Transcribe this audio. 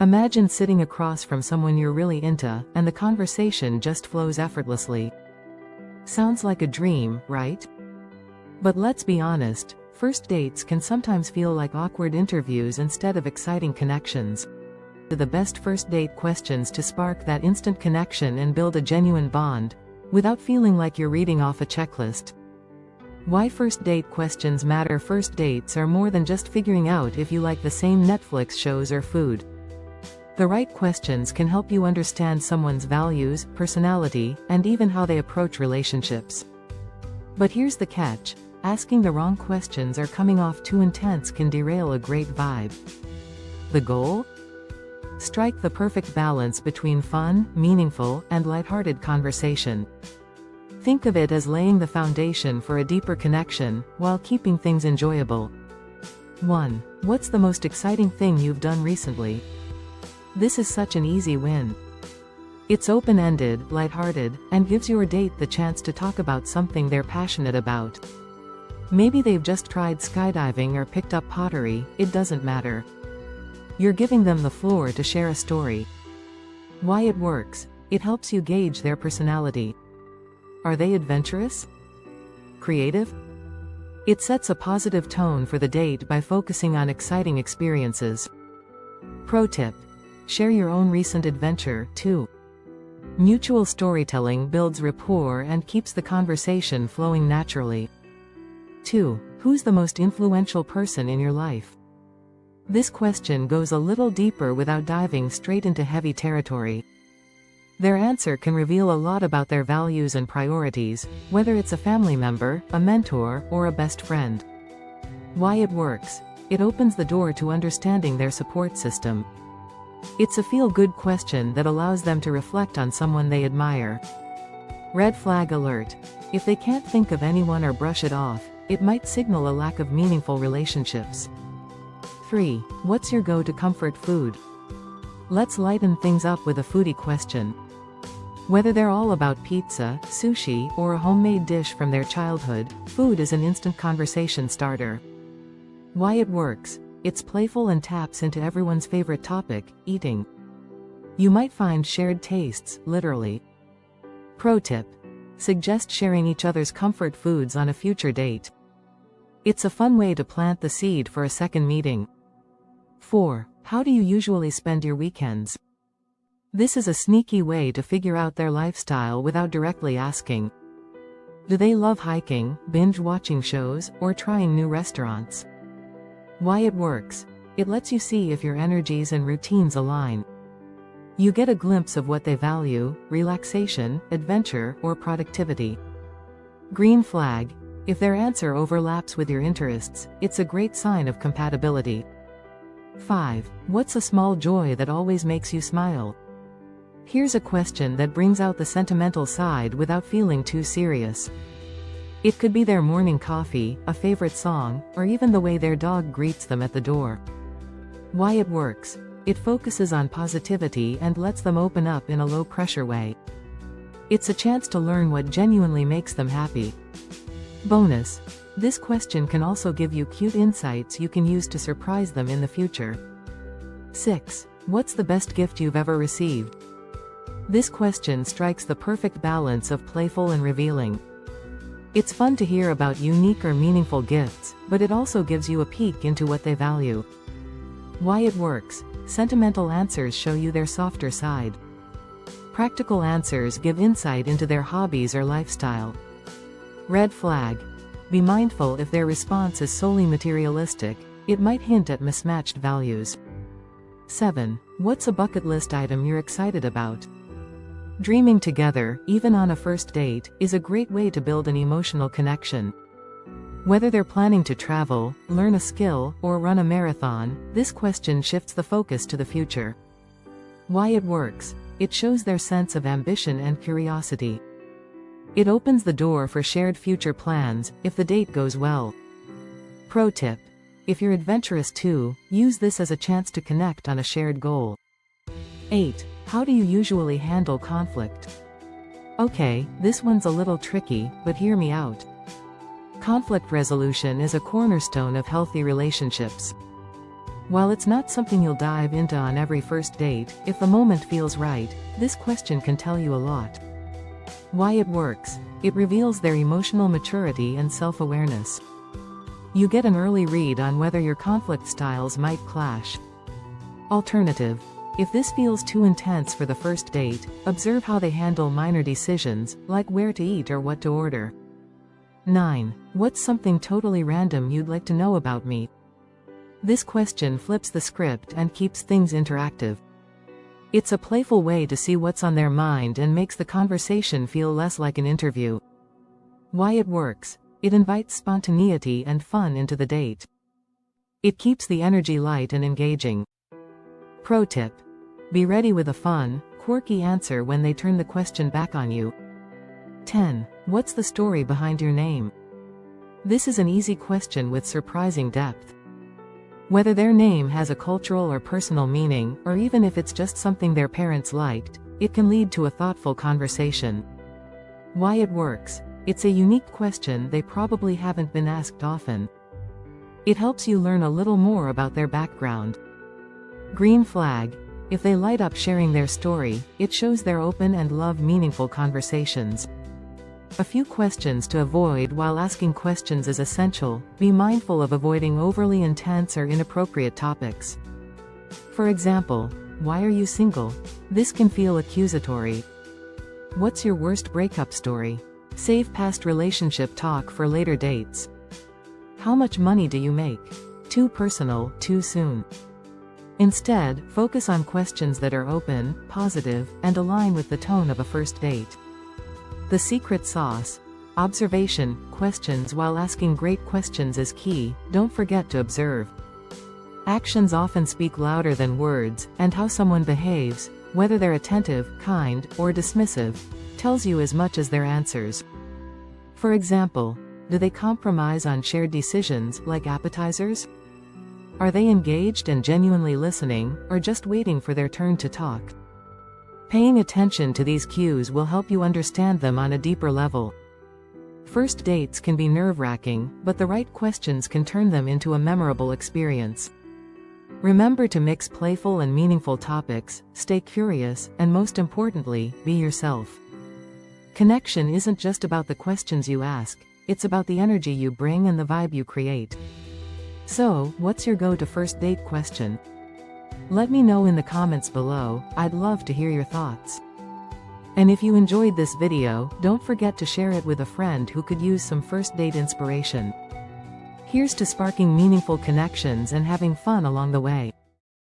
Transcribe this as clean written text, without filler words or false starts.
Imagine sitting across from someone you're really into, and the conversation just flows effortlessly. Sounds like a dream, right? But let's be honest, first dates can sometimes feel like awkward interviews instead of exciting connections. The best first date questions to spark that instant connection and build a genuine bond, without feeling like you're reading off a checklist. Why first date questions matter. First dates are more than just figuring out if you like the same Netflix shows or food. The right questions can help you understand someone's values, personality, and even how they approach relationships. But here's the catch: asking the wrong questions or coming off too intense can derail a great vibe. The goal? Strike the perfect balance between fun, meaningful, and lighthearted conversation. Think of it as laying the foundation for a deeper connection, while keeping things enjoyable. 1. What's the most exciting thing you've done recently? This is such an easy win. It's open-ended, lighthearted, and gives your date the chance to talk about something they're passionate about. Maybe they've just tried skydiving or picked up pottery, it doesn't matter. You're giving them the floor to share a story. Why it works: it helps you gauge their personality. Are they adventurous? Creative? It sets a positive tone for the date by focusing on exciting experiences. Pro tip: share your own recent adventure, too. Mutual storytelling builds rapport and keeps the conversation flowing naturally. 2. Who's the most influential person in your life? This question goes a little deeper without diving straight into heavy territory. Their answer can reveal a lot about their values and priorities, whether it's a family member, a mentor, or a best friend. Why it works: it opens the door to understanding their support system. It's a feel-good question that allows them to reflect on someone they admire. Red flag alert: if they can't think of anyone or brush it off, it might signal a lack of meaningful relationships. 3. What's your go-to comfort food? Let's lighten things up with a foodie question. Whether they're all about pizza, sushi, or a homemade dish from their childhood, food is an instant conversation starter. Why it works: it's playful and taps into everyone's favorite topic, eating. You might find shared tastes, literally. Pro tip: suggest sharing each other's comfort foods on a future date. It's a fun way to plant the seed for a second meeting. 4. How do you usually spend your weekends? This is a sneaky way to figure out their lifestyle without directly asking. Do they love hiking, binge-watching shows, or trying new restaurants? Why it works: it lets you see if your energies and routines align. You get a glimpse of what they value: relaxation, adventure, or productivity. Green flag: if their answer overlaps with your interests, it's a great sign of compatibility. 5. What's a small joy that always makes you smile? Here's a question that brings out the sentimental side without feeling too serious. It could be their morning coffee, a favorite song, or even the way their dog greets them at the door. Why it works: it focuses on positivity and lets them open up in a low-pressure way. It's a chance to learn what genuinely makes them happy. Bonus: this question can also give you cute insights you can use to surprise them in the future. 6. What's the best gift you've ever received? This question strikes the perfect balance of playful and revealing. It's fun to hear about unique or meaningful gifts, but it also gives you a peek into what they value. Why it works: sentimental answers show you their softer side. Practical answers give insight into their hobbies or lifestyle. Red flag: be mindful if their response is solely materialistic, it might hint at mismatched values. 7. What's a bucket list item you're excited about? Dreaming together, even on a first date, is a great way to build an emotional connection. Whether they're planning to travel, learn a skill, or run a marathon, this question shifts the focus to the future. Why it works: it shows their sense of ambition and curiosity. It opens the door for shared future plans, if the date goes well. Pro tip: if you're adventurous too, use this as a chance to connect on a shared goal. 8. How do you usually handle conflict? Okay, this one's a little tricky, but hear me out. Conflict resolution is a cornerstone of healthy relationships. While it's not something you'll dive into on every first date, if the moment feels right, this question can tell you a lot. Why it works. It reveals their emotional maturity and self-awareness. You get an early read on whether your conflict styles might clash. Alternative. If this feels too intense for the first date, observe how they handle minor decisions, like where to eat or what to order. 9. What's something totally random you'd like to know about me? This question flips the script and keeps things interactive. It's a playful way to see what's on their mind and makes the conversation feel less like an interview. Why it works. It invites spontaneity and fun into the date. It keeps the energy light and engaging. Pro tip. Be ready with a fun, quirky answer when they turn the question back on you. 10. What's the story behind your name? This is an easy question with surprising depth. Whether their name has a cultural or personal meaning, or even if it's just something their parents liked, it can lead to a thoughtful conversation. Why it works. It's a unique question they probably haven't been asked often. It helps you learn a little more about their background. Green flag. If they light up sharing their story, it shows they're open and love meaningful conversations. A few questions to avoid while asking questions is essential. Be mindful of avoiding overly intense or inappropriate topics. For example, why are you single? This can feel accusatory. What's your worst breakup story? Save past relationship talk for later dates. How much money do you make? Too personal, too soon. Instead, focus on questions that are open, positive, and align with the tone of a first date. The secret sauce. Observation. Questions while asking great questions is key. Don't forget to observe. Actions often speak louder than words, and how someone behaves, whether they're attentive, kind, or dismissive, tells you as much as their answers. For example, do they compromise on shared decisions, like appetizers? Are they engaged and genuinely listening, or just waiting for their turn to talk? Paying attention to these cues will help you understand them on a deeper level. First dates can be nerve-wracking, but the right questions can turn them into a memorable experience. Remember to mix playful and meaningful topics, stay curious, and most importantly, be yourself. Connection isn't just about the questions you ask, it's about the energy you bring and the vibe you create. So, what's your go-to first date question? Let me know in the comments below. I'd love to hear your thoughts. And if you enjoyed this video, don't forget to share it with a friend who could use some first date inspiration. Here's to sparking meaningful connections and having fun along the way.